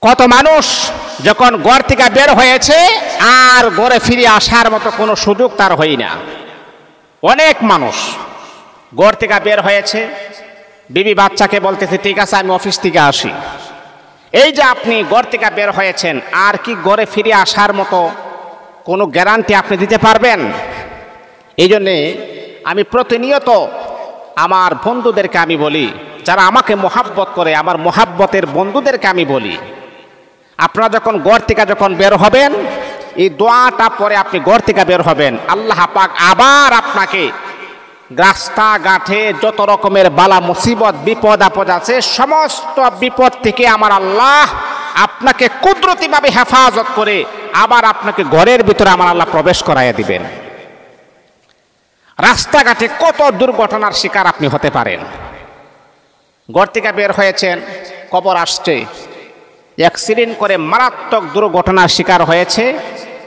কত মানুষ যখন ঘর থেকে বের হয়েছে আর ঘরে ফিরে আসার মতো কোনো সুযোগ তার হয় না। অনেক মানুষ ঘর থেকে বের হয়েছে, বিবি বাচ্চাকে বলতেছে ঠিক আছে আমি অফিস থেকে আসি। এই যে আপনি ঘর থেকে বের হয়েছেন, আর কি ঘরে ফিরে আসার মতো কোনো গ্যারান্টি আপনি দিতে পারবেন? এই জন্যে আমি প্রতিনিয়ত আমার বন্ধুদেরকে আমি বলি, যারা আমাকে মোহাব্বত করে, আমার মোহাব্বতের বন্ধুদেরকে আমি বলি, আপনারা যখন ঘর থেকে যখন বের হবেন, এই দোয়াটা পরে আপনি ঘর থেকে বের হবেন, আল্লাহ পাক আবার আপনাকে রাস্তাঘাটে যত রকমের বালা মুসিবত বিপদ আপদ আছে সমস্ত বিপদ থেকে আমার আল্লাহ আপনাকে কুদরতিভাবে হেফাজত করে আবার আপনাকে ঘরের ভিতরে আমার আল্লাহ প্রবেশ করাইয়া দিবেন। রাস্তাঘাটে কত দুর্ঘটনার শিকার আপনি হতে পারেন। ঘর থেকে বের হয়েছেন, খবর আসছে অ্যাক্সিডেন্ট করে মারাত্মক দুর্ঘটনার শিকার হয়েছে,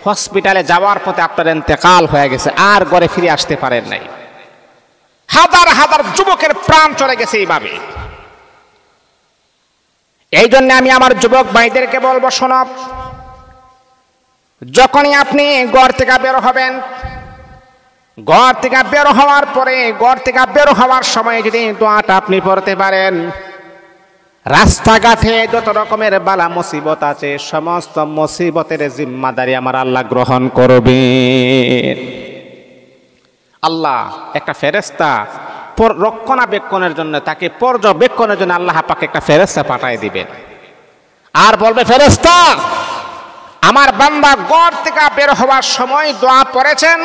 হসপিটালে যাওয়ার পথে আপনার ইন্তেকাল হয়ে গেছে, আর ঘরে ফিরে আসতে পারেন নাই। হাজার হাজার যুবকের প্রাণ চলে গেছে এইভাবে। এই জন্য আমি আমার যুবক ভাইদেরকে বলবো, শোনো, যখনই আপনি ঘর থেকে বের হবেন, ঘর থেকে বের হওয়ার পরে, ঘর থেকে বের হওয়ার সময় যদি দোয়াটা আপনি পড়তে পারেন, রাস্তাঘাটে যত রকমের বালা মুসিবত আছে সমস্ত মুসিবতের জিম্মাদারি আমার আল্লাহ গ্রহণ করবেন। আল্লাহ একটা ফেরেশতা রক্ষণাবেক্ষণের জন্য, তাকে পর্যবেক্ষণের জন্য আল্লাহ পাক একটা ফেরেশতা পাঠিয়ে দিবেন, আর বলবে, ফেরেশতা আমার বান্দা ঘর থেকে বের হওয়ার সময় দোয়া পড়েছেন,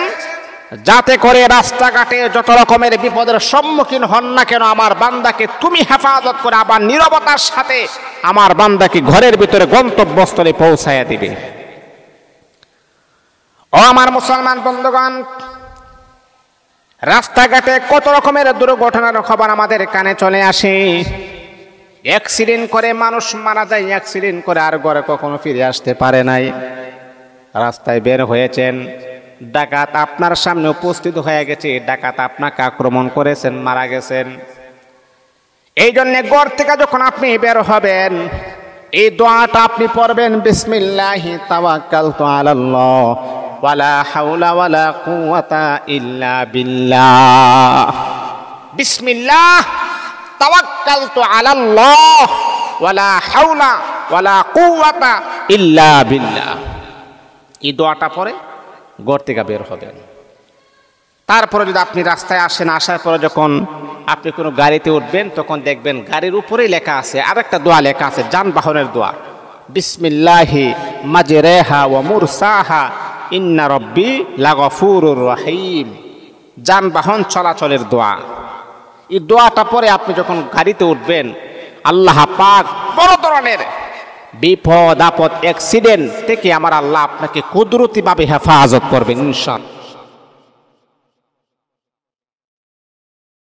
যাতে করে রাস্তাঘাটে যত রকমের বিপদের সম্মুখীন হন না কেন আমার বান্দাকে তুমি হেফাজত করে আবার নীরবতার সাথে আমার বান্দাকে ঘরের ভিতরে গন্তব্যস্থলে পৌঁছাইয়া দিবে। ও আমার মুসলমান বন্ধুগণ, রাস্তাঘাটে কত রকমের দুর্ঘটনার খবর আমাদের কানে চলে আসে। অ্যাক্সিডেন্ট করে মানুষ মারা যায়, অ্যাক্সিডেন্ট করে আর ঘরে কখনো ফিরে আসতে পারে নাই। রাস্তায় বের হয়েছেন, ডাকাত আপনার সামনে উপস্থিত হয়ে গেছে, ডাকাত আপনাকে আক্রমণ করেছেন, মারা গেছেন। এই জন্য ঘর থেকে যখন আপনি বের হবেন, এই দোয়াটা আপনি পড়বেন, বিসমিল্লাহি তাওয়াক্কালতু আলাল্লাহ ওয়ালা হাওলা ওয়ালা কুওয়াতা ইল্লা বিল্লাহ। বিসমিল্লাহ তাওয়াক্কালতু আলাল্লাহ ওয়ালা হাওলা ওয়ালা কুওয়াতা ইল্লা বিল্লাহ। এই দোয়াটা পড়ে ঘর থেকে বের হবেন। তারপরে যদি আপনি রাস্তায় আসেন, আসার পরে যখন আপনি কোনো গাড়িতে উঠবেন, তখন দেখবেন গাড়ির উপরেই লেখা আছে, আরেকটা দোয়া লেখা আছে, যানবাহনের দোয়া, বিসমিল্লাহি মাজরেহা ওয়া মুরসাহা ইন্না রব্বি লাগফুরুর রহিম। যানবাহন চলাচলের দোয়া। এই দোয়াটা পরে আপনি যখন গাড়িতে উঠবেন, আল্লাহ পাক বড় ধরনের বিপদ আপদ অ্যাক্সিডেন্ট থেকে আমার আল্লাহ আপনাকে কুদরতিভাবে হেফাজত করবেন ইনশাআল্লাহ।